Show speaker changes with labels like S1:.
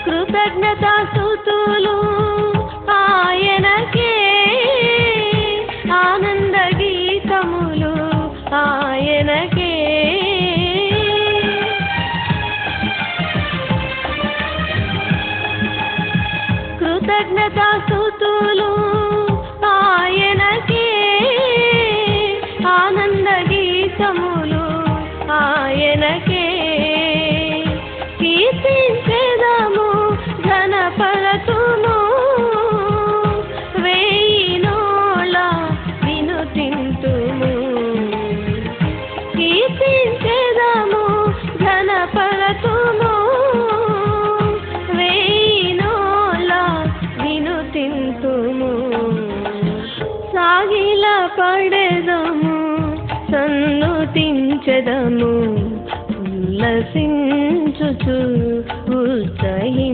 S1: కృతజ్ఞతాస్తుతులు ఆయనకే, ఆనంద గీతములు ఆయనకే. కృతజ్ఞతాస్తుతులు ఆయనకే, ఆనంద గీతములు ఆయనకే. కీర్తించెదము ఘనపరతుము, వేయినోళ్ళ వినుతింతుము. కీర్తించెదము ఘనపరతుము, వేయినోళ్ళ వినుతింతుము. సాగిల పడెదము సన్నుతించెదము, ఉల్లసించుచు ఉత్సహించెదము.